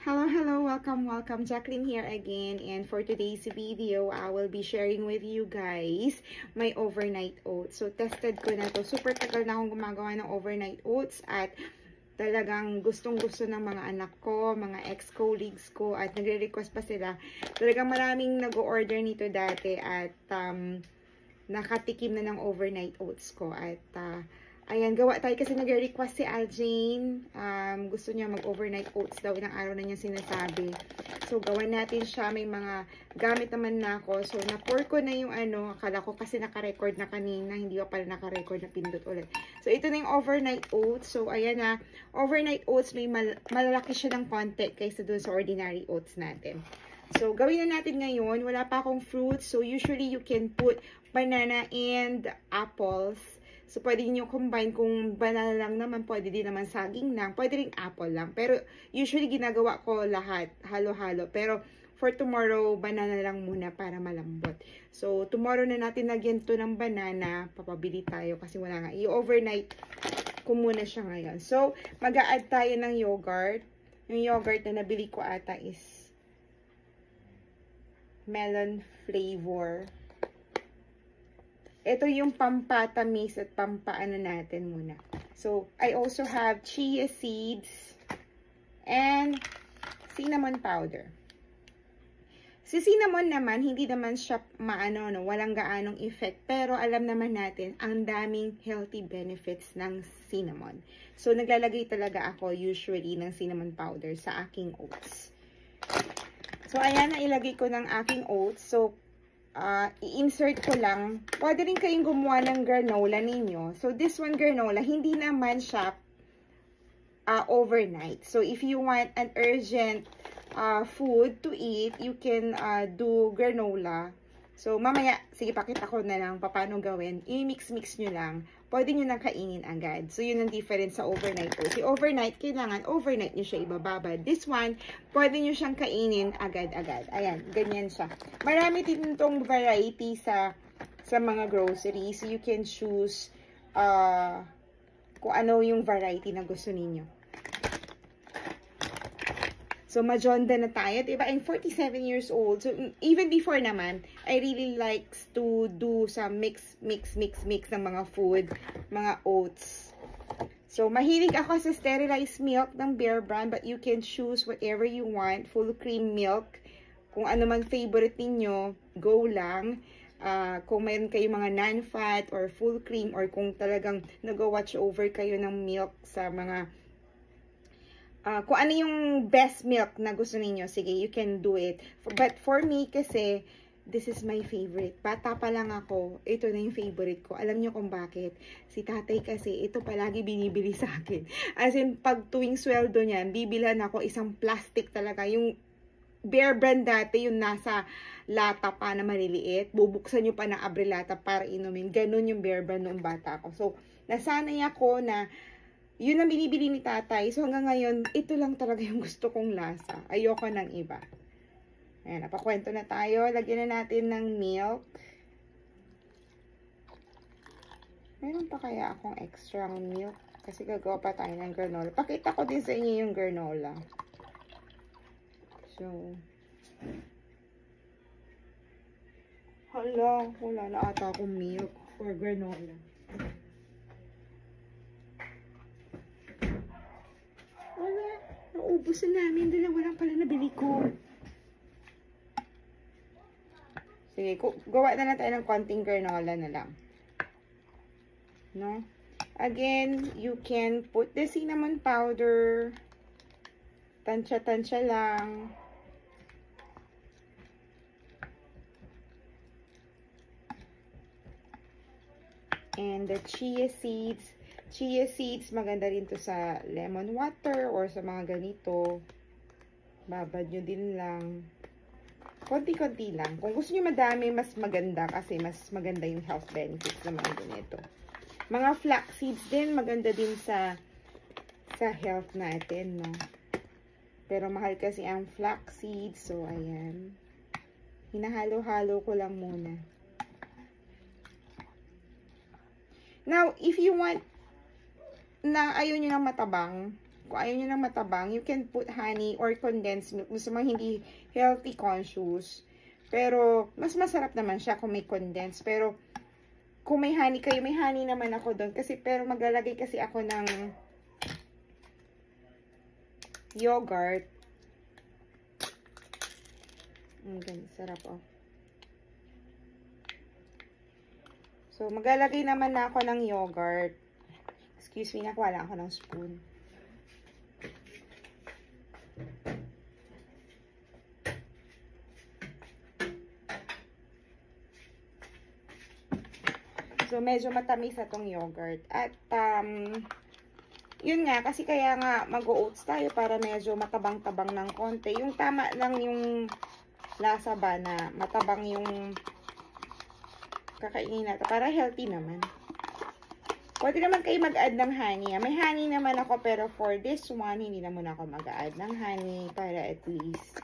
Hello, welcome. Jacqueline here again, and for today's video, I will be sharing with you guys my overnight oats. So, tested ko na to. Super tagal na akong gumagawa ng overnight oats at talagang gustong-gusto ng mga anak ko, mga ex-colleagues ko, at nagre-request pa sila. Talagang maraming nag-order nito dati at nakatikim na ng overnight oats ko at ayan, gawa tayo kasi nag-request si Aljane. Gusto niya mag-overnight oats daw. Ilang araw na niya sinasabi. So, gawa natin siya. May mga gamit naman na ako. So, na-pour ko na yung akala ko kasi naka-record na kanina. Hindi ko pala naka-record na pindot ulit. So, ito na yung overnight oats. So, ayan na. Overnight oats, may malalaki siya ng konti kaysa dun sa ordinary oats natin. So, gawin na natin ngayon. Wala pa akong fruits. So, usually you can put banana and apples. So, pwede nyo combine. Kung banana lang naman, pwede din naman saging lang. Pwede rin apple lang. Pero, usually, ginagawa ko lahat. Halo-halo. Pero, for tomorrow, banana lang muna para malambot. So, tomorrow na natin lagyan to ng banana. Papabili tayo kasi wala nga. I-overnight ko muna siya ngayon. So, mag-a-add tayo ng yogurt. Yung yogurt na nabili ko ata is melon flavor. Ito yung pampatamis at pampaano natin muna. So, I also have chia seeds and cinnamon powder. Si cinnamon naman, hindi naman siya walang gaanong effect. Pero alam naman natin, ang daming healthy benefits ng cinnamon. So, naglalagay talaga ako usually ng cinnamon powder sa aking oats. So, ayan na ilagay ko ng aking oats. So, i-insert ko lang. Pwede rin kayong gumawa ng granola ninyo. So, this one granola, hindi naman siya overnight. So, if you want an urgent food to eat, you can do granola. So, mamaya, sige, pakita ko na lang paano gawin. I-mix-mix nyo lang. Pwede nyo nang kainin agad. So, yun ang difference sa overnight oats. Si overnight, kailangan overnight nyo siya ibababad. This one, pwede nyo siyang kainin agad-agad. Ayan, ganyan siya. Marami din itong variety sa mga groceries. So, you can choose kung ano yung variety na gusto ninyo. So, majonda na tayo. Diba? I'm 47 years old. So, even before naman, I really likes to do some mix ng mga food, mga oats. So, mahilig ako sa sterilized milk ng Bear Brand, but you can choose whatever you want. Full cream milk. Kung ano man favorite ninyo, go lang. Kung mayroon kayo mga non-fat or full cream, or kung talagang nag-watch over kayo ng milk sa mga kung ano yung best milk na gusto niyo, sige, you can do it. But for me, kasi, this is my favorite. Bata pa lang ako, ito na yung favorite ko. Alam niyo kung bakit? Si tatay kasi, ito palagi binibili sa akin. As in, pag tuwing sweldo niyan, bibilan ako isang plastic talaga. Yung Bear Brand dati, yung nasa lata pa na maliliit. Bubuksan nyo pa ng abrelata para inumin. Ganun yung Bear Brand noong bata ko. So, nasanay ako na yun ang binibili ni tatay. So, hanggang ngayon, ito lang talaga yung gusto kong lasa. Ayoko ng iba. Ayan, napakwento na tayo. Lagyan na natin ng milk. Meron pa kaya akong extra milk? Kasi gagawa pa tayo ng granola. Pakita ko din sa inyo yung granola. So, wala na ata akong milk for granola. Naubos na namin. Dalawa lang pala nabili ko. Sige, gawa na lang tayo ng konting granola na lang. No? Again, you can put the cinnamon powder. Tansya-tansya lang. And the chia seeds. Chia seeds, maganda rin to sa lemon water or sa mga ganito. Babad nyo din lang. Konti-konti lang. Kung gusto nyo madami, mas maganda kasi mas maganda yung health benefits ng mga ganito. Mga flax seeds din, maganda din sa health natin, no? Pero mahal kasi ang flax seeds. So, ayan. Hinahalo-halo ko lang muna. Now, if you want na ayaw nyo ng matabang, Kung ayaw nyo ng matabang, you can put honey or condensed milk. Gusto mo hindi healthy conscious. Pero, mas masarap naman siya kung may condensed. Pero, kung may honey kayo, may honey naman ako doon. Pero maglalagay kasi ako ng yogurt. Ganun, sarap oh. So, maglalagay naman na ako ng yogurt. Excuse me, nakuha lang ako ng spoon. So, medyo matamis na tong yogurt. At, yun nga, kasi kaya nga mag-oats tayo para medyo matabang-tabang ng konti. Yung tama lang yung lasa ba na matabang yung kakainin natin. Para healthy naman. Pwede naman kayo mag-add ng honey. May honey naman ako, pero for this one, hindi na muna ako mag-add ng honey para at least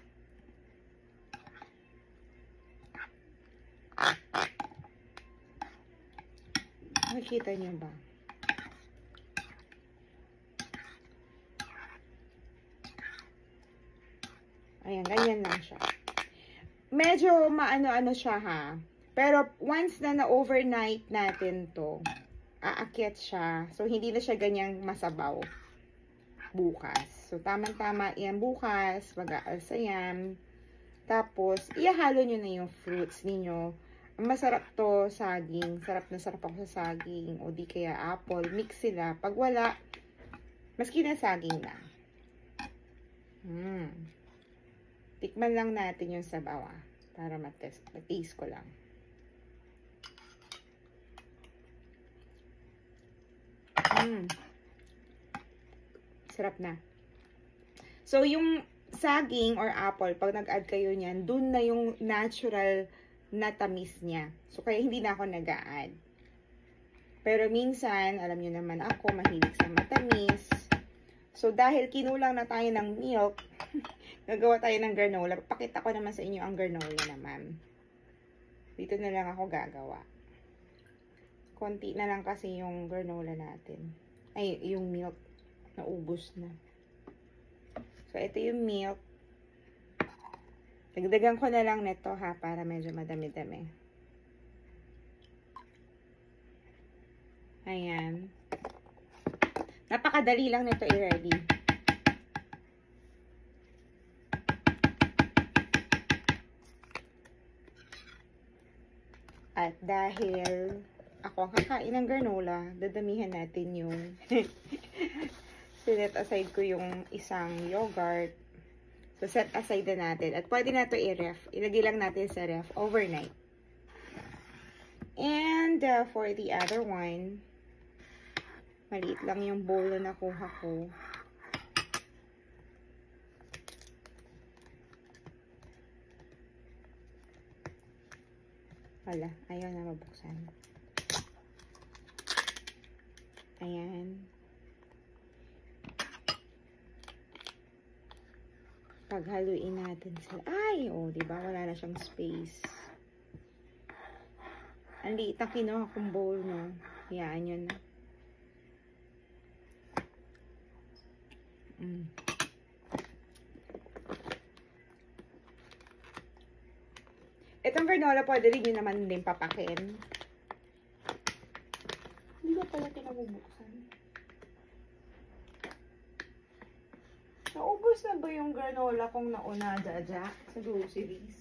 makikita nyo ba? Ayan, ganyan lang siya. Medyo maano-ano siya ha. Pero once na na-overnight natin to, aakyat siya. So, hindi na siya ganyang masabaw bukas. So, tamang-tama yan bukas. Mag-aalsa yan. Tapos, ihalo nyo na yung fruits ninyo. Masarap to, saging. Sarap na sarap ako sa saging. O di kaya apple. Mix sila. Pag wala, maski na saging lang. Tikman lang natin yung sabaw para mat-taste ko lang. Sarap na. So, yung saging or apple, pag nag-add kayo niyan, dun na yung natural na tamis niya. So, kaya hindi na ako nag-a-add. Pero minsan, alam nyo naman ako, mahilig sa matamis. So, dahil kinulang na tayo ng milk, gagawa tayo ng granola. Pakita ko naman sa inyo ang granola naman. Dito na lang ako gagawa. Konti na lang kasi yung granola natin. Ay, yung milk. Naubos na. So, ito yung milk. Dagdagan ko na lang nito ha, para medyo madami-dami. Ayan. Napakadali lang nito i-ready. At dahil ako ang kakain ng granola, dadamihan natin yung set aside ko yung isang yogurt. So, set aside na natin. At pwede na ito i-ref. Ilagay lang natin sa ref overnight. And, for the other one, maliit lang yung bowl na nakuha ko. Wala, ayaw na mabuksan. Ayan. Paghaluin natin sila. Ay, oh, diba? Wala na siyang space. Ang liit na kinuha kong bowl, no? Hayaan yun na. Itong granola, pwede rin yun naman din papakin. Hindi ba pala pinabubuksan? Naubos na ba yung granola kong nauna dyan sa groceries?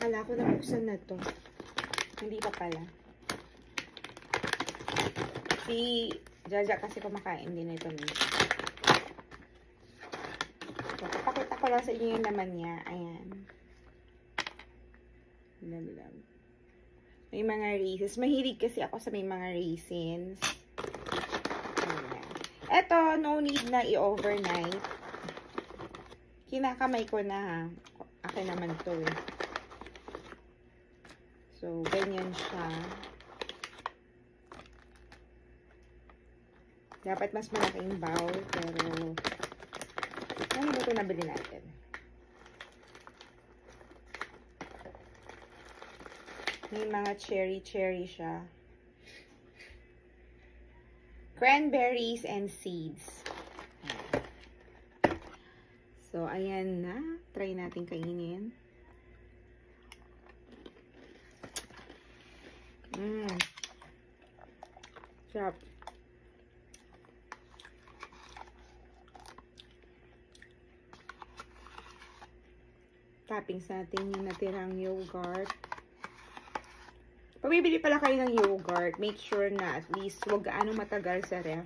Akala ko nabuksan na to. Hindi pa pala. Si Jaja kasi kumakain din ito minsan. So, papakita ko lang sa inyo yung laman niya. Ayan. Lamlam. May mga raisins. Mahilig kasi ako sa may mga raisins. Ayan. Ito, no need na i-overnight. Kinakamay ko na ha. Akin naman to eh. So, ganyan siya. Dapat mas malaking bowl, pero ano ba ito nabili natin? May mga cherry siya. Cranberries and seeds. So, ayan na. Try natin kainin. Sarap. Toppings natin yung natirang yogurt. Pag bibili pala kayo ng yogurt, make sure na at least huwag gaano matagal sa ref.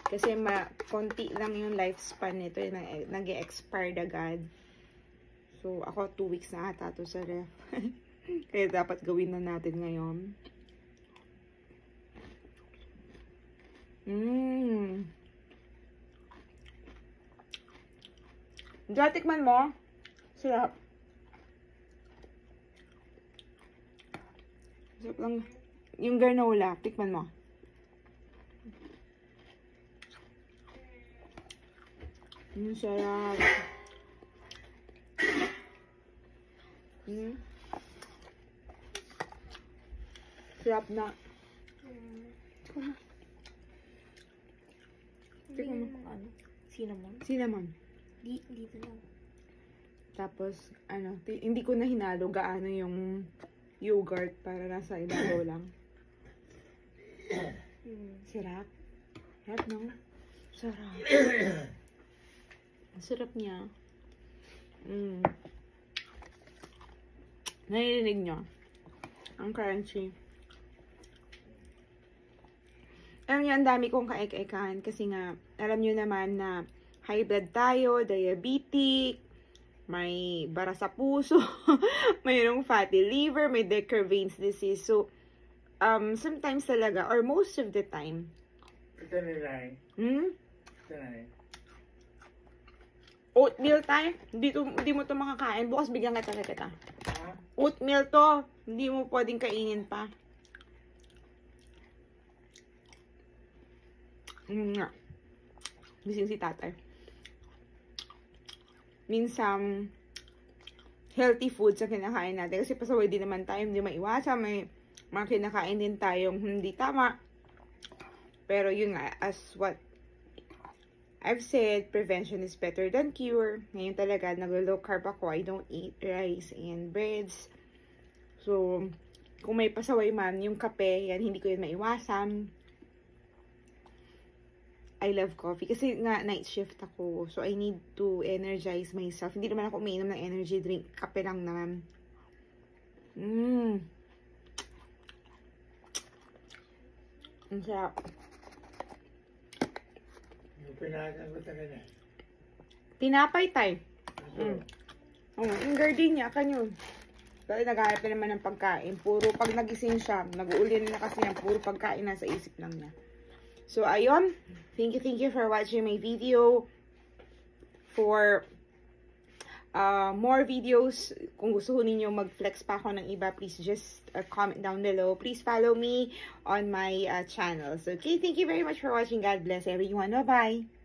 Kasi konti lang yung lifespan nito, nag-e-expired agad. So, ako 2 weeks na ata to sa ref. Kaya dapat gawin na natin ngayon. Tikman mo. Sarap. Sarap lang. Yung granola, tikman mo. Sarap. Sarap na. Tikman mo. Cinnamon. Cinnamon. Dito lang. Tapos, hindi ko na hinalo gaano yung yogurt para nasa ibabaw lang. Sarap. Sarap, no? Sarap. Ang sarap niya. Narinig nyo? Ang crunchy. Alam niyo, ang dami kong kaek-ekan kasi nga, alam niyo naman na high blood tayo, diabetic, may bara sa puso, mayroong fatty liver, may Decker veins disease. So, sometimes talaga, or most of the time. Ito nila Oatmeal tayo. Hindi mo to makakain. Bukas bigyan kita. Oatmeal to. Hindi mo pwedeng kainin pa. Gising si tatay. Minsan, healthy foods ang kinakain natin. Kasi pasaway din naman tayo. Hindi maiwasan. May mga kinakain din tayong hindi tama. Pero yun nga, as what I've said, prevention is better than cure. Ngayon talaga, nag-low carb ako. I don't eat rice and breads. So, kung may pasaway man, yung kape, yan, hindi ko yun maiwasan. I love coffee. Kasi nga, night shift ako. So, I need to energize myself. Hindi naman ako umiinom ng energy drink. Kape lang naman. Ang sarap. Pinahagan ko talaga. Tinapay tayo. Yung gardenia, kanyo. Dahil naghahanap na naman ng pagkain. Puro pag nagising siya, nag-uuli na kasi yan, puro pagkain nasa isip lang niya. So, ayun. Thank you for watching my video. For more videos, kung gusto ninyo mag-flex pa ako ng iba, please just comment down below. Please follow me on my channels. Okay, thank you very much for watching. God bless everyone. Bye-bye.